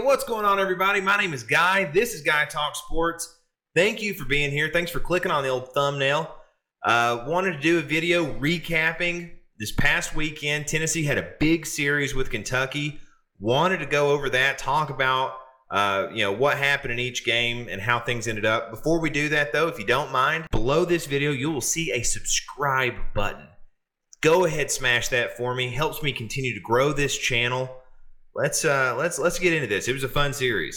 what's going on, everybody? My name is Guy. This is Guy Talk Sports. Thank you for being here. Thanks for clicking on the old thumbnail. Wanted to do a video recapping this past weekend. Tennessee had a big series with Kentucky. Wanted to go over that, talk about what happened in each game and how things ended up. Before we do that, though, if you don't mind, below this video you will see a subscribe button. Go ahead, smash that for me. Helps me continue to grow this channel. Let's get into this. It was a fun series.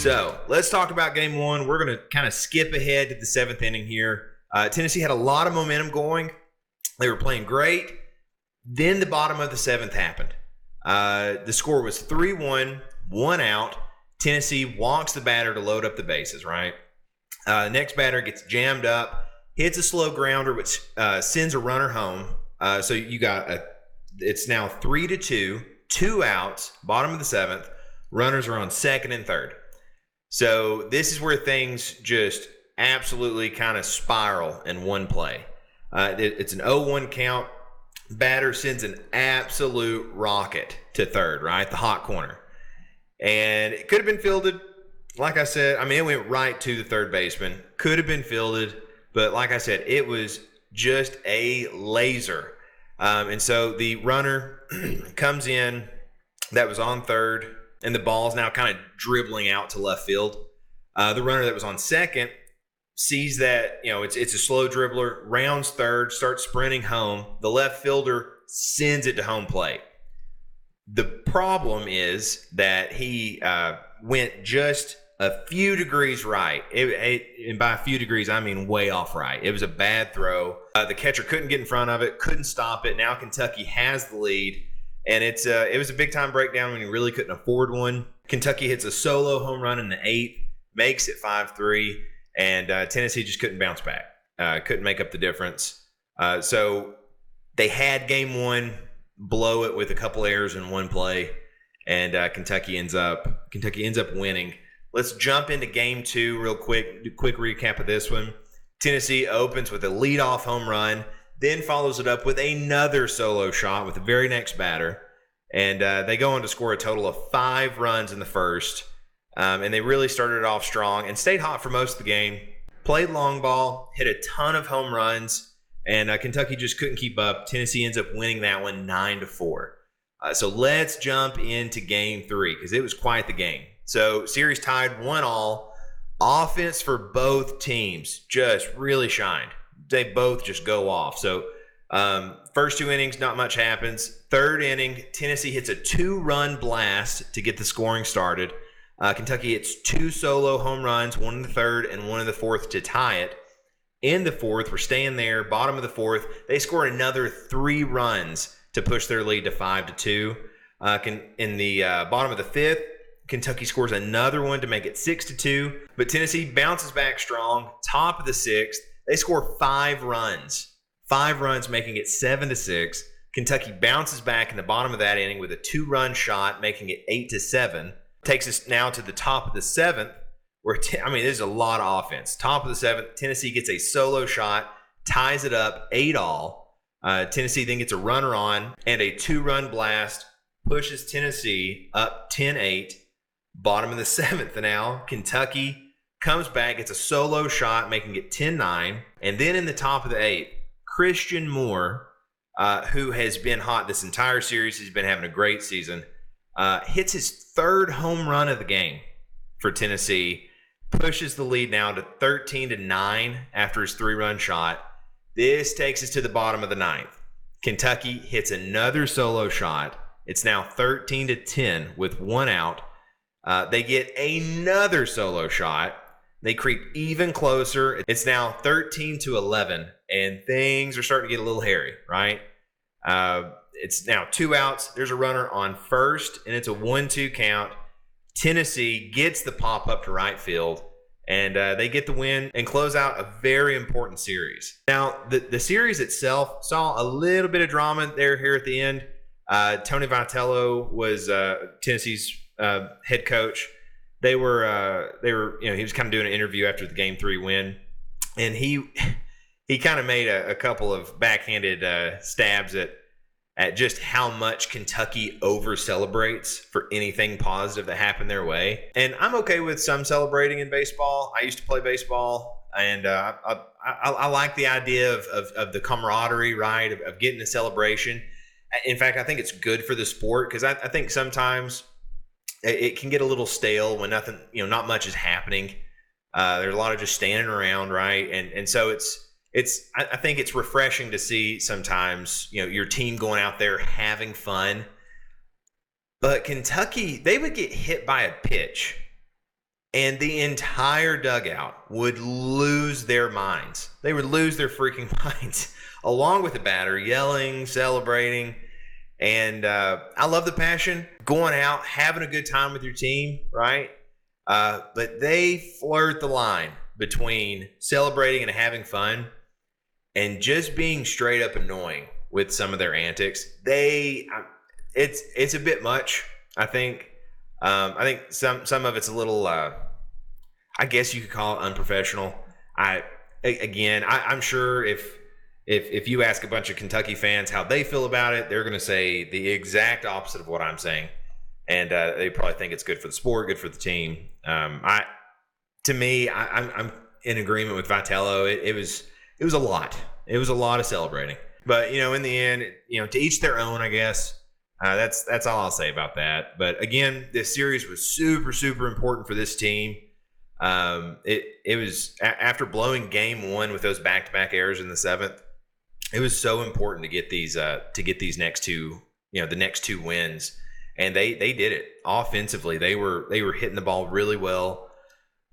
So let's talk about game one. We're going to kind of skip ahead to the seventh inning here. Tennessee had a lot of momentum going. They were playing great. Then the bottom of the seventh happened. The score was 3-1, 1 out. Tennessee walks the batter to load up the bases, right? Next batter gets jammed up, hits a slow grounder, which sends a runner home. So you got it's now 3-2, 2 outs, bottom of the seventh. Runners are on second and third. So this is where things just absolutely kind of spiral in one play. It's an 0-1 count. Batter sends an absolute rocket to third, right? The hot corner. And it could have been fielded. Like I said, it went right to the third baseman. Could have been fielded, but like I said, it was just a laser. And so the runner comes in that was on third, and the ball's now kind of dribbling out to left field. The runner that was on second sees that, it's a slow dribbler, rounds third, starts sprinting home. The left fielder sends it to home plate. The problem is that he went just a few degrees right. And by a few degrees, I mean way off right. It was a bad throw. The catcher couldn't get in front of it, couldn't stop it. Now Kentucky has the lead, and it was a big-time breakdown when he really couldn't afford one. Kentucky hits a solo home run in the eighth, makes it 5-3, and Tennessee just couldn't bounce back. Couldn't make up the difference. So they had game one, blow it with a couple errors in one play, and Kentucky ends up winning. Let's jump into game two real quick. Do a quick recap of this one. Tennessee opens with a leadoff home run, then follows it up with another solo shot with the very next batter, and they go on to score a total of 5 runs in the first. And they really started it off strong and stayed hot for most of the game. Played long ball, hit a ton of home runs, and Kentucky just couldn't keep up. Tennessee ends up winning that one 9-4. So let's jump into game three because it was quite the game. So series tied 1-1. Offense for both teams just really shined. They both just go off. So first 2 innings, not much happens. Third inning, Tennessee hits a 2-run blast to get the scoring started. Kentucky hits 2 solo home runs, one in the third and one in the fourth to tie it. In the fourth, we're staying there, bottom of the fourth, they score another 3 runs to push their lead to 5-2. In the bottom of the fifth, Kentucky scores another one to make it 6-2, but Tennessee bounces back strong. Top of the sixth, they score 5 runs. 5 runs, making it 7-6. Kentucky bounces back in the bottom of that inning with a 2-run shot, making it 8-7. Takes us now to the top of the seventh, where there's a lot of offense. Top of the seventh, Tennessee gets a solo shot, ties it up 8-all. Tennessee then gets a runner on and a 2-run blast, pushes Tennessee up 10-8. Bottom of the seventh now, Kentucky comes back, gets a solo shot, making it 10-9. And then in the top of the eighth, Christian Moore, who has been hot this entire series, he's been having a great season, hits his 3rd home run of the game for Tennessee, pushes the lead now to 13-9 after his 3-run shot. This takes us to the bottom of the ninth. Kentucky hits another solo shot. It's now 13-10 with 1 out. They get another solo shot. They creep even closer. It's now 13-11, and things are starting to get a little hairy, right? It's now 2 outs. There's a runner on first, and it's a 1-2 count. Tennessee gets the pop up to right field, and they get the win and close out a very important series. Now, the series itself saw a little bit of drama there here at the end. Tony Vitello was Tennessee's head coach. They were he was kind of doing an interview after the Game 3 win, and he he kind of made a couple of backhanded stabs at just how much Kentucky over celebrates for anything positive that happened their way. And I'm okay with some celebrating in baseball. I used to play baseball, and I like the idea of the camaraderie, right, of getting the celebration. In fact, I think it's good for the sport because I think sometimes it can get a little stale when nothing, not much is happening. There's a lot of just standing around, right? And so I think it's refreshing to see sometimes, your team going out there having fun. But Kentucky, they would get hit by a pitch and the entire dugout would lose their minds. They would lose their freaking minds along with the batter, yelling, celebrating. And I love the passion, going out, having a good time with your team, right? But they flirt the line between celebrating and having fun and just being straight up annoying with some of their antics. It's a bit much, I think. I think some of it's a little, I guess you could call it unprofessional. I'm sure if you ask a bunch of Kentucky fans how they feel about it, they're going to say the exact opposite of what I'm saying. And they probably think it's good for the sport, good for the team. I'm in agreement with Vitello. It was a lot. It was a lot of celebrating. But in the end, to each their own, I guess. That's all I'll say about that. But again, this series was super, super important for this team. It was after blowing game one with those back-to-back errors in the seventh. It was so important to get these next two, the next two wins. And they did it offensively. They were hitting the ball really well.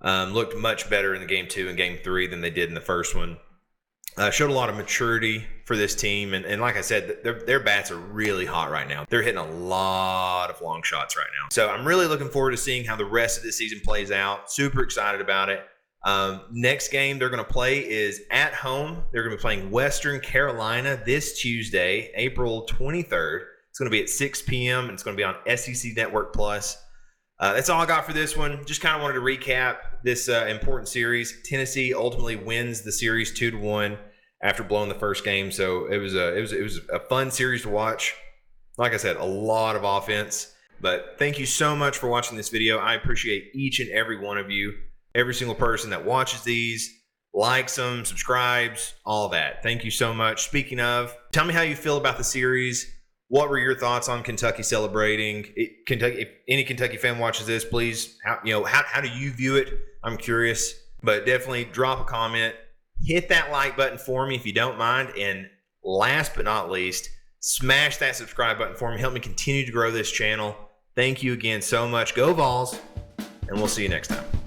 Looked much better in the game 2 and game 3 than they did in the first one. Showed a lot of maturity for this team, and like I said, their bats are really hot right now. They're hitting a lot of long shots right now. So I'm really looking forward to seeing how the rest of this season plays out. Super excited about it. Next game they're going to play is at home. They're going to be playing Western Carolina this Tuesday, April 23rd. It's going to be at 6 p.m. and it's going to be on SEC Network Plus. That's all I got for this one. Just kind of wanted to recap this important series. Tennessee ultimately wins the series 2-1 after blowing the first game. So it was a fun series to watch. Like I said, a lot of offense. But thank you so much for watching this video. I appreciate each and every one of you, every single person that watches these, likes them, subscribes, all that. Thank you so much. Speaking of, tell me how you feel about the series. What were your thoughts on Kentucky celebrating? Kentucky, if any Kentucky fan watches this, please, how do you view it? I'm curious, but definitely drop a comment. Hit that like button for me if you don't mind. And last but not least, smash that subscribe button for me. Help me continue to grow this channel. Thank you again so much. Go Vols, and we'll see you next time.